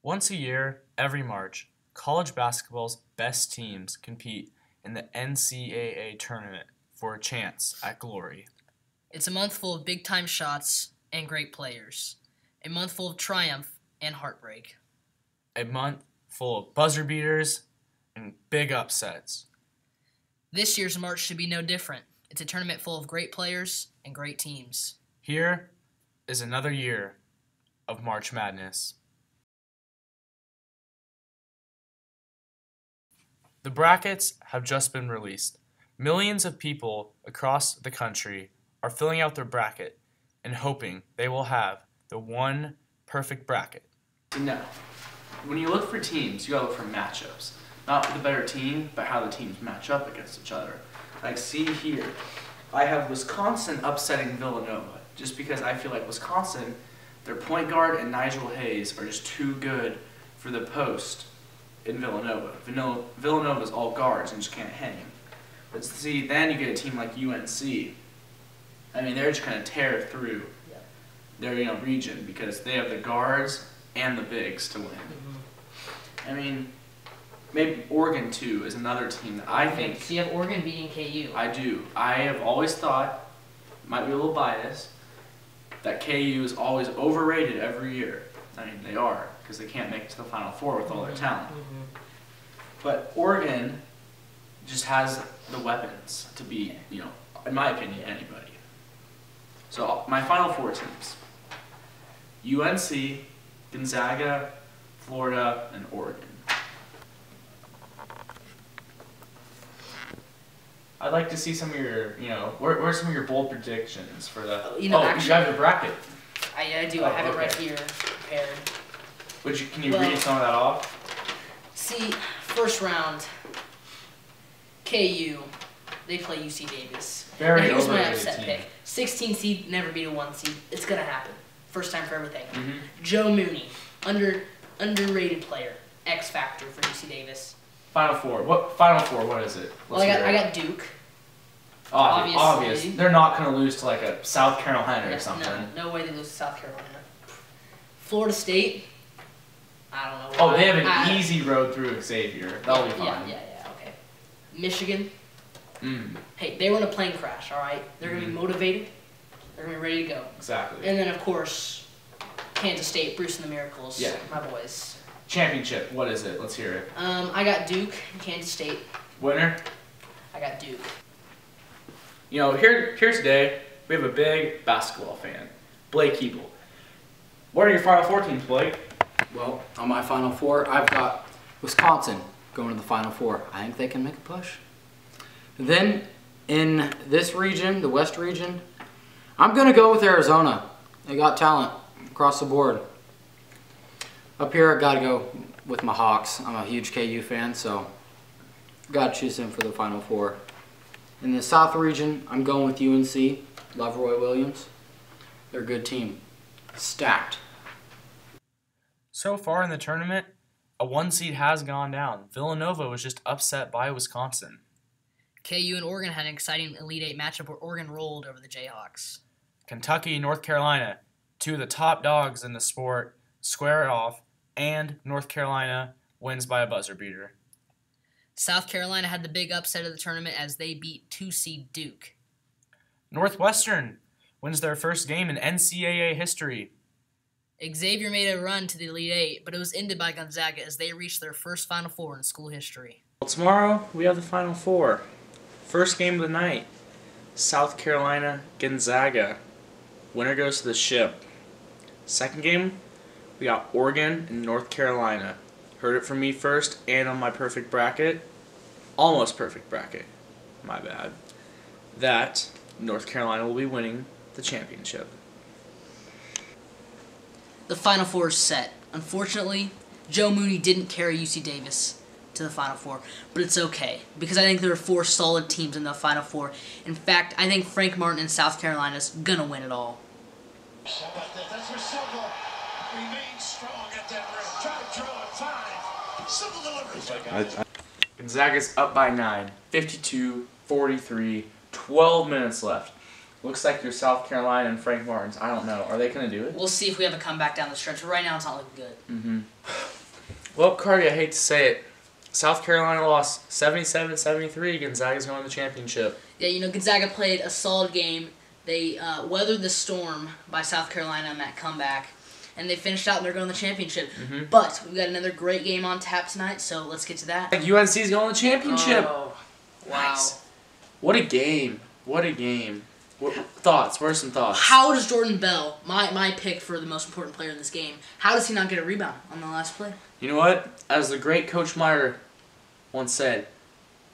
Once a year, every March, college basketball's best teams compete in the NCAA tournament for a chance at glory. It's a month full of big-time shots and great players. A month full of triumph and heartbreak. A month full of buzzer beaters and big upsets. This year's March should be no different. It's a tournament full of great players and great teams. Here is another year of March Madness. The brackets have just been released. Millions of people across the country are filling out their bracket and hoping they will have the one perfect bracket. No. When you look for teams, you gotta look for matchups. Not the better team, but how the teams match up against each other. Like, see here, I have Wisconsin upsetting Villanova, just because I feel like Wisconsin, their point guard and Nigel Hayes are just too good for the post in Villanova. Villanova's all guards and just can't hang. But see, then you get a team like UNC. I mean, they're just gonna tear through their region because they have the guards and the bigs to win. I mean, maybe Oregon too is another team that I think. So you have Oregon beating KU. I do. I have always thought, might be a little biased, that KU is always overrated every year. I mean, they are, because they can't make it to the Final Four with all their talent. But Oregon just has the weapons to beat, in my opinion, anybody. So my Final Four teams: UNC, Gonzaga, Florida, and Oregon. I'd like to see some of your, where's some of your bold predictions for the? Actually, you have your bracket. I do. I have it right here prepared. Can you read some of that off? See, first round, KU, they play UC Davis. Very now, here's my overrated upset team. pick. 16 seed, never beat a 1 seed. It's going to happen. First time for everything. Joe Mooney, underrated player, X factor for UC Davis. Final Four. What is it? Well, I got Duke. Obvious. They're not going to lose to like a South Carolina or something. No way they lose to South Carolina. Florida State, I don't know. Oh, they have an easy road through Xavier. That'll be fine. Yeah, okay. Michigan. Hey, they were in a plane crash, all right? They're going to be motivated. They're going to be ready to go. Exactly. And then, of course, Kansas State, Bruce and the Miracles. Yeah. My boys. Championship. What is it? Let's hear it. I got Duke and Kansas State. Winner? I got Duke. Here today, we have a big basketball fan, Blake Keeble. What are your Final Four teams, Blake? Well, on my Final Four, I've got Wisconsin going to the Final Four. I think they can make a push. Then, in this region, the West region, I'm going to go with Arizona. They got talent across the board. Up here, I got to go with my Hawks. I'm a huge KU fan, so got to choose them for the Final Four. In the South region, I'm going with UNC. Love Roy Williams. They're a good team. Stacked. So far in the tournament, a 1 seed has gone down. Villanova was just upset by Wisconsin. KU and Oregon had an exciting Elite Eight matchup where Oregon rolled over the Jayhawks. Kentucky and North Carolina, two of the top dogs in the sport, square it off, and North Carolina wins by a buzzer beater. South Carolina had the big upset of the tournament as they beat 2-seed Duke. Northwestern wins their first game in NCAA history. Xavier made a run to the Elite Eight, but it was ended by Gonzaga as they reached their first Final Four in school history. Well, tomorrow we have the Final Four. First game of the night, South Carolina, Gonzaga. Winner goes to the ship. Second game, we got Oregon and North Carolina. Heard it from me first and on my perfect bracket. Almost perfect bracket. My bad. That North Carolina will be winning the championship. The Final Four is set. Unfortunately, Joe Mooney didn't carry UC Davis to the Final Four, but it's okay because I think there are 4 solid teams in the Final Four. In fact, I think Frank Martin in South Carolina is gonna win it all. Gonzaga's up by 9, 52-43, 12 minutes left. Looks like your South Carolina and Frank Martins. I don't know. Are they going to do it? We'll see if we have a comeback down the stretch, but right now it's not looking good. Well, Cardi, I hate to say it. South Carolina lost 77-73. Gonzaga's going to the championship. Yeah, you know, Gonzaga played a solid game. They weathered the storm by South Carolina on that comeback, and they finished out and they're going to the championship. But we've got another great game on tap tonight, so let's get to that. UNC's going to the championship. Oh, wow. Nice. What a game. What a game. Thoughts? What are some thoughts? How does Jordan Bell, my pick for the most important player in this game, how does he not get a rebound on the last play? You know what? As the great Coach Meyer once said,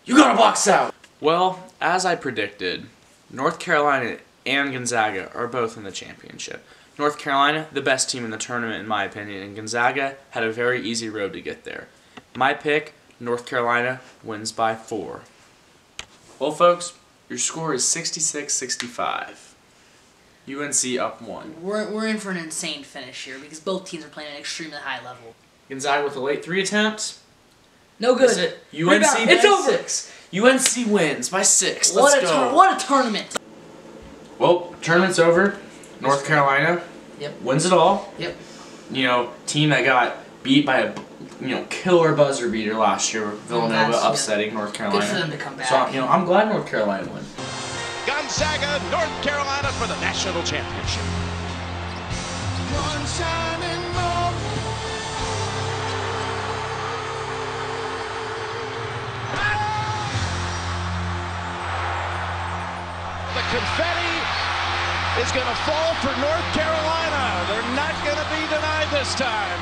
you gotta box out. Well, as I predicted, North Carolina and Gonzaga are both in the championship. North Carolina, the best team in the tournament in my opinion, and Gonzaga had a very easy road to get there. My pick, North Carolina wins by 4. Well, folks, your score is 66-65. UNC up 1. We're in for an insane finish here because both teams are playing at an extremely high level. Gonzaga with a late 3 attempt. No good. That's it. UNC Rebound. by It's over. 6. UNC wins by 6. Let's go. What a tournament. Well, tournament's over. North Carolina wins it all. Yep. You know, team that got beat by a killer buzzer beater last year. Villanova upsetting North Carolina. Good for them to come back. So I'm glad North Carolina won. Gonzaga, North Carolina for the national championship. One shining moment. The confetti is going to fall for North Carolina. They're not going to be denied this time.